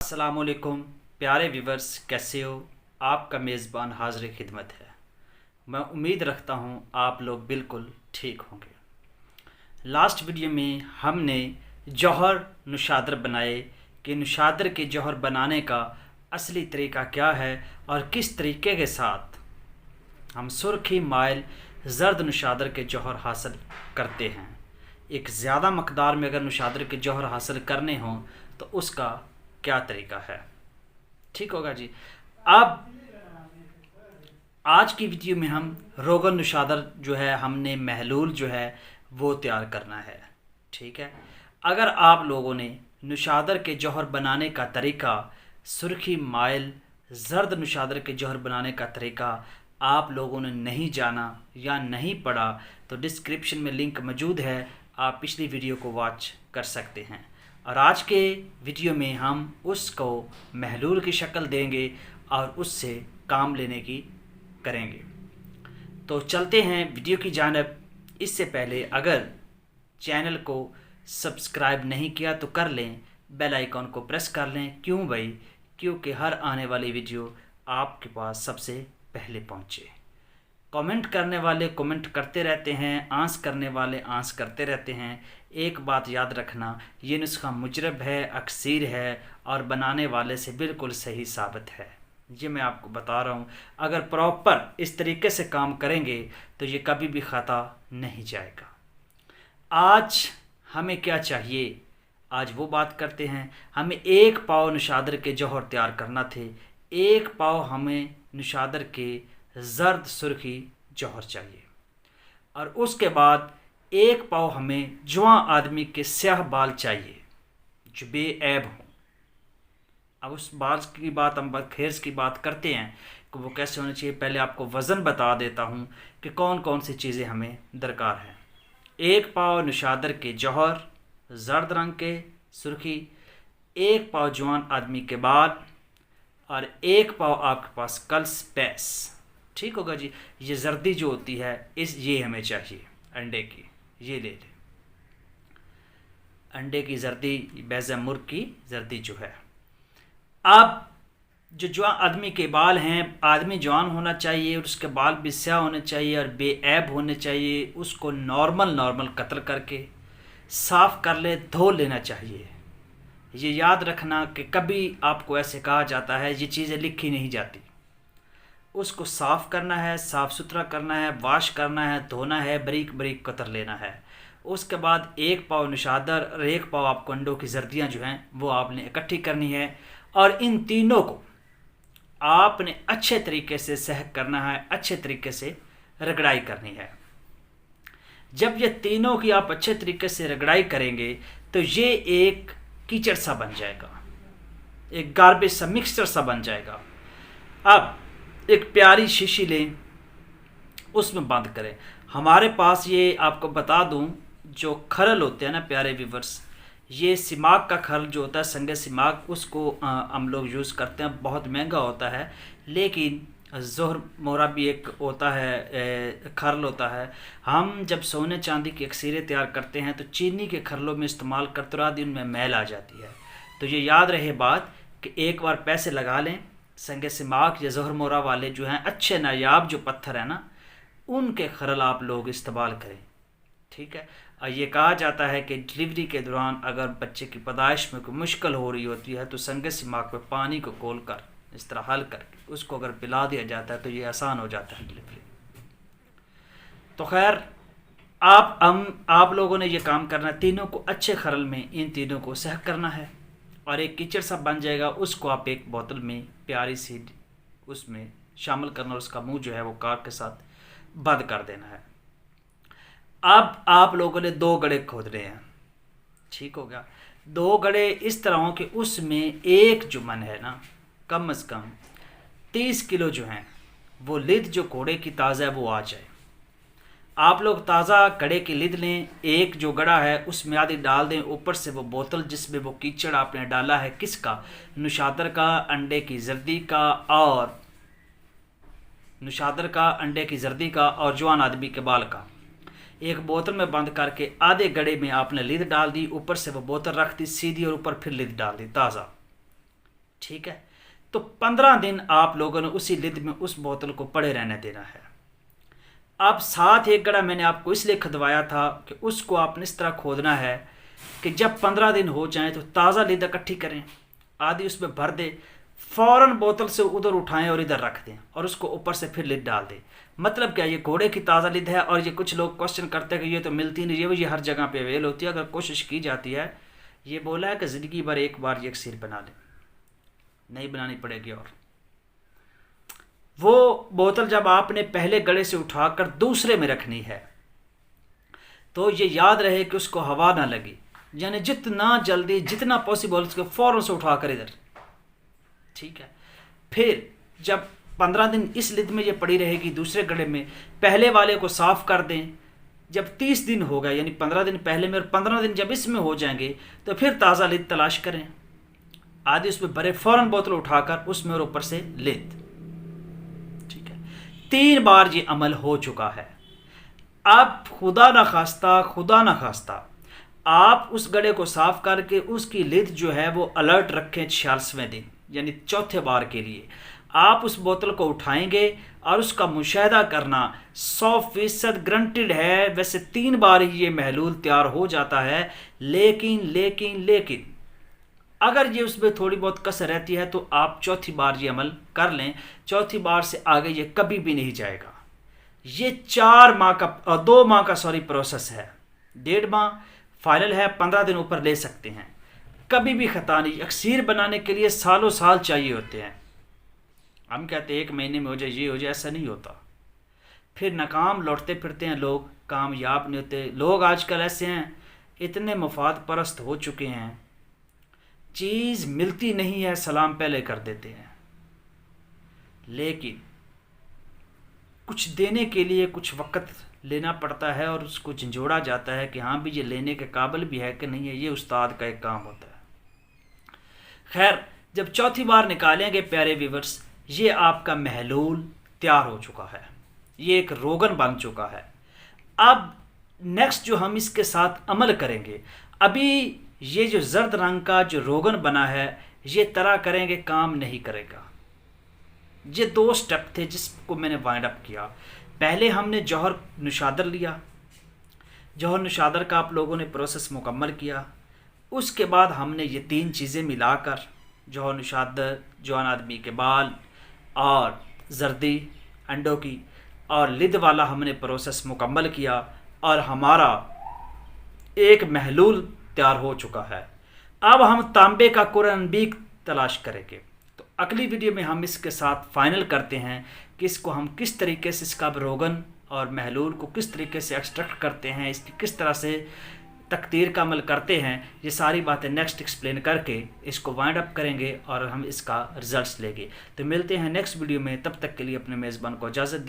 अस्सलाम वालेकुम प्यारे व्यूवर्स, कैसे हो। आपका मेज़बान हाज़िर खिदमत है। मैं उम्मीद रखता हूँ आप लोग बिल्कुल ठीक होंगे। लास्ट वीडियो में हमने जौहर नुशादर बनाए कि नुशादर के जौहर बनाने का असली तरीका क्या है और किस तरीके के साथ हम सुर्खी माइल ज़र्द नुशादर के जौहर हासिल करते हैं। एक ज़्यादा मकदार में अगर नुशादर के जौहर हासिल करने हों तो उसका क्या तरीका है। ठीक होगा जी। अब आज की वीडियो में हम रोगन नुशादर जो है हमने महलूल जो है वो तैयार करना है। ठीक है। अगर आप लोगों ने नुशादर के जौहर बनाने का तरीका, सुर्खी माइल ज़र्द नुशादर के जौहर बनाने का तरीका आप लोगों ने नहीं जाना या नहीं पढ़ा तो डिस्क्रिप्शन में लिंक मौजूद है, आप पिछली वीडियो को वॉच कर सकते हैं। और आज के वीडियो में हम उसको महलूल की शक्ल देंगे और उससे काम लेने की करेंगे। तो चलते हैं वीडियो की जानिब। इससे पहले अगर चैनल को सब्सक्राइब नहीं किया तो कर लें, बेल आइकॉन को प्रेस कर लें। क्यों भाई? क्योंकि हर आने वाली वीडियो आपके पास सबसे पहले पहुंचे। कमेंट करने वाले कमेंट करते रहते हैं, आंस करने वाले आंस करते रहते हैं। एक बात याद रखना, ये नुस्खा मुजरब है, अक्सीर है और बनाने वाले से बिल्कुल सही साबित है। ये मैं आपको बता रहा हूँ। अगर प्रॉपर इस तरीके से काम करेंगे तो ये कभी भी ख़ता नहीं जाएगा। आज हमें क्या चाहिए, आज वो बात करते हैं। हमें 1 पाव नुशादर के जौहर तैयार करना थे। 1 पाव हमें नुशादर के ज़र्द सुर्खी जौहर चाहिए और उसके बाद 1 पाव हमें जवां आदमी के स्याह बाल चाहिए जो बेऐब हों। अब उस बाल की बात, हम खेर्स की बात करते हैं कि वो कैसे होने चाहिए। पहले आपको वज़न बता देता हूँ कि कौन कौन सी चीज़ें हमें दरकार हैं। 1 पाव नुशादर के जौहर ज़र्द रंग के सुर्खी, 1 पाव जवान आदमी के बाल और 1 पाव आपके पास कल्स पैस। ठीक होगा जी। ये जर्दी जो होती है ये हमें चाहिए अंडे की। ये ले लें अंडे की जर्दी, बैज़ा मुर्ग की जर्दी जो है। अब जो जवान आदमी के बाल हैं, आदमी जवान होना चाहिए और उसके बाल भी स्याह होने चाहिए और बेऐब होने चाहिए। उसको नॉर्मल कत्ल करके साफ़ कर ले, धो लेना चाहिए। ये याद रखना कि कभी आपको ऐसे कहा जाता है ये चीज़ें लिखी नहीं जाती। उसको साफ़ करना है, साफ़ सुथरा करना है, वाश करना है, धोना है, बारीक बारीक कतर लेना है। उसके बाद 1 पाव नुशादर और 1 पाव आपको अंडों की जर्दियाँ जो हैं वो आपने इकट्ठी करनी है और इन तीनों को आपने अच्छे तरीके से सहक करना है, अच्छे तरीके से रगड़ाई करनी है। जब ये तीनों की आप अच्छे तरीके से रगड़ाई करेंगे तो ये एक कीचड़ सा बन जाएगा, एक गार्बेज सा मिक्सचर सा बन जाएगा। अब एक प्यारी शीशी लें, उसमें बंद करें। हमारे पास ये आपको बता दूं जो खरल होते हैं ना प्यारे व्यूवर्स, ये सिमाग का खरल जो होता है, संगे सिमाग, उसको हम लोग यूज़ करते हैं। बहुत महंगा होता है, लेकिन ज़ोहर मोरा भी एक होता है, खरल होता है। हम जब सोने चांदी की अक्सीरें तैयार करते हैं तो चीनी के खरलों में इस्तेमाल करते रहा दिन में मैल आ जाती है। तो ये याद रहे बात कि एक बार पैसे लगा लें, संगे सिमाग या ज़ोहर मोरा वाले जो हैं अच्छे नायाब जो पत्थर हैं ना, उनके खरल आप लोग इस्तेमाल करें। ठीक है। और ये कहा जाता है कि डिलीवरी के दौरान अगर बच्चे की पैदाइश में कोई मुश्किल हो रही होती है तो संगे सिमाग पे पानी को खोल कर इस तरह हल करके उसको अगर पिला दिया जाता है तो ये आसान हो जाता है डिलीवरी। तो खैर आप लोगों ने ये काम करना, तीनों को अच्छे खरल में इन तीनों को सहक करना है और एक कीचड़ सा बन जाएगा। उसको आप एक बोतल में प्यारी सी उसमें शामिल करना और उसका मुंह जो है वो काट के साथ बंद कर देना है। अब आप लोगों ने 2 गड्ढे खोदने हैं। ठीक हो गया। 2 गड्ढे इस तरह हो कि उसमें एक जो मन है ना, कम से कम 30 किलो जो है वो लिद जो घोड़े की ताज़ा है वो आ जाए। आप लोग ताज़ा गड्ढे की लिद लें, एक जो गड़ा है उसमें आधी डाल दें, ऊपर से वो बोतल जिसमें वो कीचड़ आपने डाला है, किसका, नुशादर का, अंडे की जर्दी का और नुशादर का, अंडे की जर्दी का और जवान आदमी के बाल का, एक बोतल में बंद करके आधे गड्ढे में आपने लिद डाल दी, ऊपर से वो बोतल रख दी सीधी और ऊपर फिर लिद डाल दी ताज़ा। ٹھیک ہے، تو 15 دن آپ لوگوں نے اسی لد میں اس بوتل کو پڑے رہنے دینا ہے۔ اب ساتھ ایک گڑا میں نے آپ کو اس لیے کھدوایا تھا کہ اس کو آپ نے اس طرح کھودنا ہے کہ جب 15 دن ہو جائیں تو تازہ لد اکٹھی کریں، آدھی اس میں بھر دیں، فوراً بوتل سے ادھر اٹھائیں اور ادھر رکھ دیں اور اس کو اوپر سے پھر لد ڈال دیں۔ مطلب کیا، یہ گھوڑے کی تازہ لد ہے، اور یہ کچھ لوگ کوشچن کرتے ہیں کہ یہ تو ملتی نہیں، یہ ہر جگہ پہ اویل ہوتی ہے، اگر کوشش کی جاتی ہے۔ یہ بولا ہے کہ زندگی بھر ایک بار یکسیر بنا لیں، نہیں بنانی پڑے گی۔ اور وہ بوتل جب آپ نے پہلے گڑے سے اٹھا کر دوسرے میں رکھنی ہے تو یہ یاد رہے کہ اس کو ہوا نہ لگے، یعنی جتنا جلدی جتنا پاسبل اس کو فوراً سے اٹھا کر ادھر، ٹھیک ہے۔ پھر جب 15 دن اس لد میں یہ پڑی رہے گی دوسرے گڑے میں، پہلے والے کو صاف کر دیں۔ جب 30 دن ہو گئے، یعنی 15 دن پہلے میں اور 15 دن جب اس میں ہو جائیں گے، تو پھر تازہ لد تلاش کریں، آدھی اس میں بھرے، فوراً بوتل اٹھا کر اس میں اور اوپر سے لد، ٹھیک ہے۔ 3 بار یہ عمل ہو چکا ہے۔ اب خدا نہ خواستہ آپ اس گڑے کو صاف کر کے اس کی لد جو ہے وہ الرٹ رکھیں 46ویں دن، یعنی چوتھے بار کے لیے آپ اس بوتل کو اٹھائیں گے اور اس کا مشاہدہ کرنا 100% گرنٹڈ ہے۔ ویسے 3 بار ہی یہ محلول تیار ہو جاتا ہے، لیکن اگر یہ اس میں تھوڑی بہت کسر رہتی ہے تو آپ چوتھی بار یہ عمل کر لیں، چوتھی بار سے آگے یہ کبھی بھی نہیں جائے گا۔ یہ 2 ماہ کا پروسیس ہے، 1.5 ماہ فائنل ہے، 15 دن اوپر لے سکتے ہیں، کبھی بھی خطا نہیں۔ اکسیر بنانے کے لیے سالوں سال چاہیے ہوتے ہیں، ہم کہتے ہیں 1 مہینے میں ہو جائے، یہ ہو جائے، ایسا نہیں ہوتا۔ پھر ناکام لوٹتے پھرتے ہیں لوگ، کامیاب نہیں ہوتے۔ لوگ آج کل ایسے ہیں، اتنے مفاد پرست ہو چکے ہیں، چیز ملتی نہیں ہے سلام پہلے کر دیتے ہیں، لیکن کچھ دینے کے لیے کچھ وقت لینا پڑتا ہے اور اس کو جھنجھوڑا جاتا ہے کہ ہاں بھی یہ لینے کے قابل بھی ہے کہ نہیں ہے، یہ استاد کا ایک کام ہوتا ہے۔ خیر، جب چوتھی بار نکالیں گے پیارے ویورز، یہ آپ کا محلول تیار ہو چکا ہے، یہ ایک روغن بن چکا ہے۔ اب نیکسٹ جو ہم اس کے ساتھ عمل کریں گے، ابھی یہ جو زرد رنگ کا جو روغن بنا ہے، یہ طرح کریں گے کام نہیں کرے گا۔ یہ 2 سٹیپ تھے جس کو میں نے وائنڈ اپ کیا۔ پہلے ہم نے جوہر نشادر لیا، جوہر نشادر کا آپ لوگوں نے پروسیس مکمل کیا۔ اس کے بعد ہم نے یہ 3 چیزیں ملا کر، جوہر نشادر، جوان آدمی کے بال اور زردی انڈوں کی اور لد والا ہم نے پروسیس مکمل کیا، اور ہمارا ایک محلول تیار ہو چکا ہے۔ اب ہم تانبے کا قرنبیق تلاش کریں گے، تو اگلی ویڈیو میں ہم اس کے ساتھ فائنل کرتے ہیں کہ اس کو ہم کس طریقے سے، اس کا روغن اور محلول کو کس طریقے سے ایکسٹریکٹ کرتے ہیں، اس کی کس طرح سے تقطیر کا عمل کرتے ہیں۔ یہ ساری باتیں نیکسٹ ایکسپلین کر کے اس کو وائنڈ اپ کریں گے اور ہم اس کا رزلٹس لیں گے۔ تو ملتے ہیں نیکسٹ ویڈیو میں، تب تک کے لیے اپنے میزبان کو اجازت دیں۔